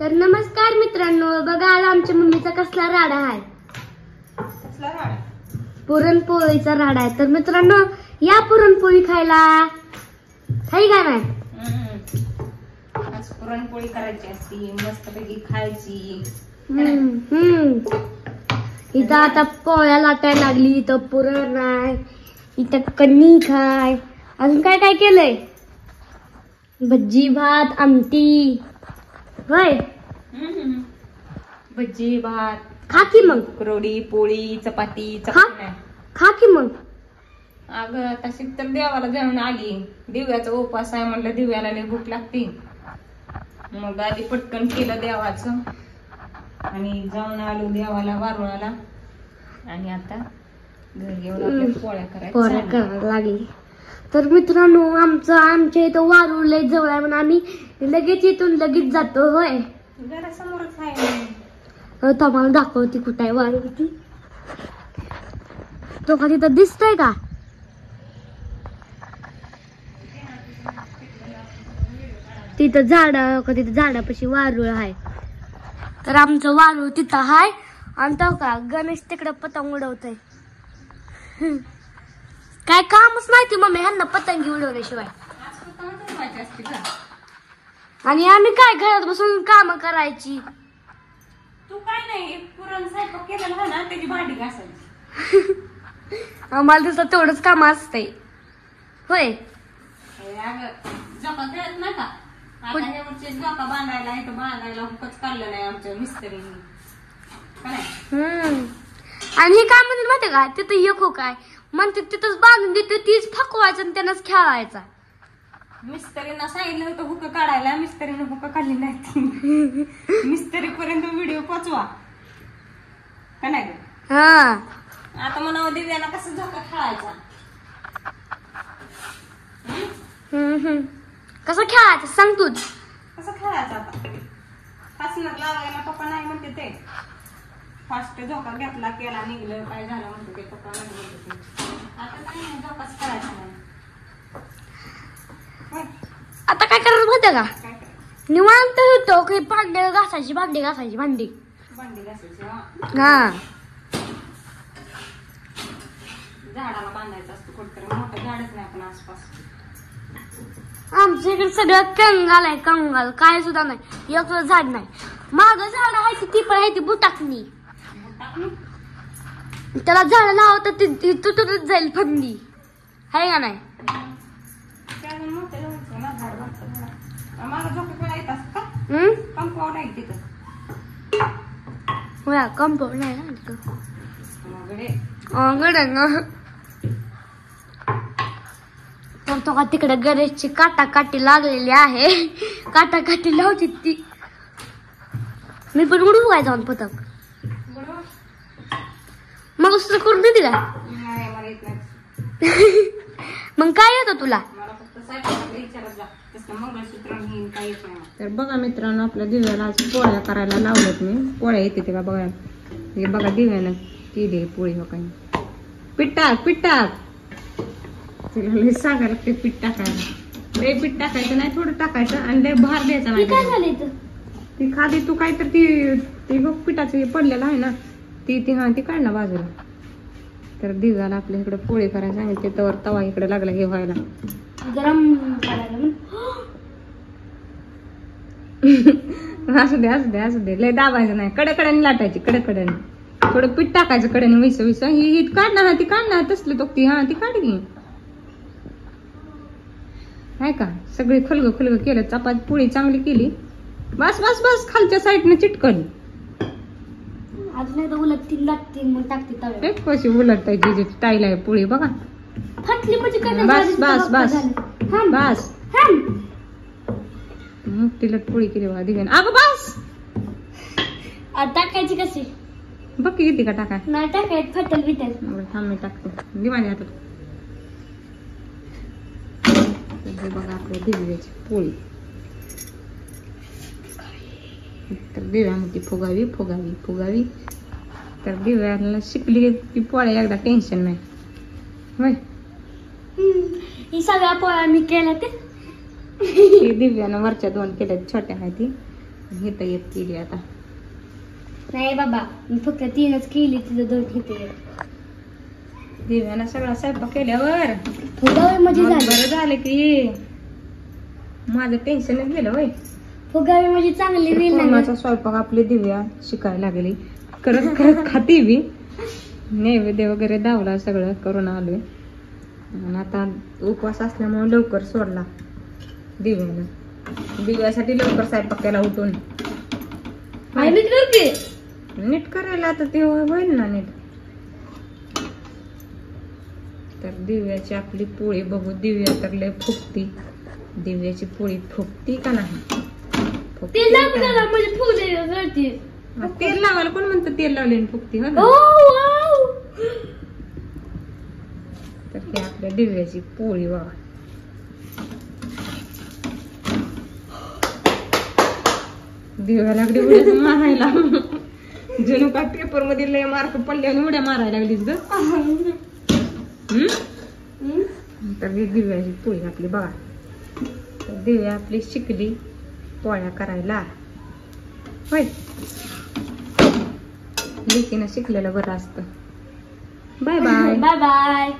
तर नमस्कार मित्रांनो, बघा आज आमच्या मम्मीचा कसला राडा आहे. कसला राडा? पुरणपोळीचा राडा आहे. तर मित्रांनो या पुरणपोळी खायला. काही काय नाही, आज पुरणपोळी करायची असती, मस्तपैकी खायची. इथं आता पोळ्या लाटायला लागली, इथं पुरण आहे, इथं कणिक आहे, अजून काय काय केलंय, भजी भात आमटी. होय, भजी भात खा की मग. कुरवडी पोळी चपाती खा की मग. अगं तशी तर देवाला जाऊन आली, दिव्याचा उपवास आहे म्हणलं, दिव्याला लय भूक लागते. मग आधी पटकन केलं देवाचं आणि जाऊन आलो देवाला वारुळाला. आणि आता घरी येऊन आपल्या पोळ्या करायला लागली. तर मित्रांनो आमच्या इथं वारूळ लय जवळ आहे, म्हणून आम्ही लगेच इथून लगेच जातो. होय, घरासमोरच आहे. तुम्हाला दाखवते कुठे आहे वारूळ ती. तो का तिथं दिसतोय का? तिथं तिथं झाडापाशी वारूळ आहे. तर आमचं वारूळ तिथं आहे. आणि तो का गणेश तिकडे पतंग उडवतोय. काय कामच नाही ती मम्मी ह्यांना पतंगी उडवल्याशिवाय. आणि आम्ही काय घरात बसून काम करायची. तू काय नाही, पुरण स्वयंपाक केलेला ना त्याची भांडी घासायची. आम्हाला दिसत तेवढंच काम असतंय. होय, झोका कळत नाही का? आता हे वरचे झोका बांधायला इथं बांधायला हुकच काढलं नाही आमच्या मिस्त्रीने. आणि हे काय म्हणते माहिती का, तिथं एक हो काय म्हणते तिथंच बांधून देते, तीच फकवायचं आणि त्यानंच खेळायचा. मिस्त्रींना सांगितलं होतं हुक काढायला, मिस्त्रीने हुक काढली नाही. मिस्त्री पर्यंत व्हिडिओ पोचवा का नाही. आता म्हणावं दिव्याला कसं झोका खेळायचा. कसं खेळायचं सांग तूच. कसं खेळायचं आता? फासणार लावायला पप्पा नाही म्हणते ते. फास्ट झोका घेतला केला निघलं काय झालं म्हणते ते पप्पा म्हणते. आता नाही झोकाच खेळायचा नाही. आता काय करायचं माहितीये का, निवांत होतो की भांडी घासायची. हा, झाडाला बांधायचं असतं कुठतरी, मोठं झाडच नाही पण आसपास. आमच्या इकडे सगळं कंगाल आहे, कंगाल काय सुद्धा नाही, एक झाड नाही. माग झाड आहे ती पण आहे ती बुटाकणी. त्याला झाड लावत ती तुटूनच जाईल फंदी, आहे का नाही. कंपाऊंड नाही ना तो का तिकडे गणेशची काटाकाटी लागलेली आहे. काटाकाटी लावती ती. मी पण उडू काय जाऊन पतंग मग असं करून देते का. मग काय येतं तुला. तर बघा मित्रांनो, आपल्या दिव्याला आज पोळ्या करायला लावल्यात मी. पोळ्या येते ते का बघा. हे बघा दिव्यानं केली पोळी. हो काही पीठ टाक तिला सांगायला लागते पीठ टाकायला. लय पीठ टाकायचं नाही, थोडं टाकायचं आणि लय भार द्यायचा नाही. काय झालं ती खाली तू काय तर ती बघ पिठाचं पडलेलं आहे ना, ती काढ ना बाजूला. तर दिव्याला आपल्या इकडे पोळी करायला सांगितले, तर तवा इकडे लागला हे व्हायला गरम करायला. असू दे लय दाबायचं नाही, कडेकड्याने लाटायची. कडेकड्याने थोडं पीठ टाकायचं, कडेने विस ही काढणार, ती काढणार तसलं तो ती काढली आहे का. सगळी खुलग केलं, चपाती पोळी चांगली केली. बस खालच्या साईडने चिटकली. अजून उलटतील लागतील मग टाकते तव्यावर. कशी उलटतायची जी स्टाईल आहे पोळी बघा. फाटली म्हणजे बस मोठी लट पोळी केली बघा दिव्याने. अगं बस टाकायची कशी बघ किती का टाकाय नाही टाकायचं, फाटल बिटल. थांब मी टाकतो, दे माझ्या हातात. बघा आपल्या दिव्याची पोळी. तर दिव्यामध्ये फुगावी. तर दिव्याला शिकली की पोळ्या एकदा टेन्शन नाही. होय, ही सगळ्या पोळ्या मी केल्या ते. दिव्यानं वरच्या 2 केल्या छोट्या आहे ती. हे तर येत केली आता. नाही बाबा, मी फक्त 3च केली, तिथं 2 ठेवते. दिव्यानं सगळा स्वयंपाक केल्यावर फुगावे म्हणजे मग झालं. बरं झालं की माझं टेन्शनच गेलं होय. फुगावे म्हणजे चांगली रील नाही. पूर्णाचा स्वयंपाक आपली दिव्या शिकायला लागली. करत करत खाती बी. नैवेद्य वगैरे दावला, सगळं करून आलोय. आणि आता उपवास असल्यामुळे लवकर सोडला दिव्यानं. दिव्यासाठी लवकर स्वयंपाक केला उठून. नीट करते. नीट करायला आता ते होईल ना नीट. तर दिव्याची आपली पोळी बघू. दिव्या तर लय फुगती. दिव्याची पोळी फुगती का नाही? फुगती तेल का लावून नाही? म्हणजे फुगले करते. तेल लावायला कोण म्हणतं तेल लावले आणि फुगती हो ना? तर ही आपल्या दिव्याची पोळी बघा. दिव्या लागली उड्या मारायला. जणू का पेपर मध्ये लय मार्क पडले आणि उड्या मारायला लागलीच ग. तर ही दिव्याची पोळी आपली बघा. तर दिव्या आपली शिकली पोळ्या करायला होय. लेकीनं शिकलेलं बरं असतं. Bye bye. Bye bye.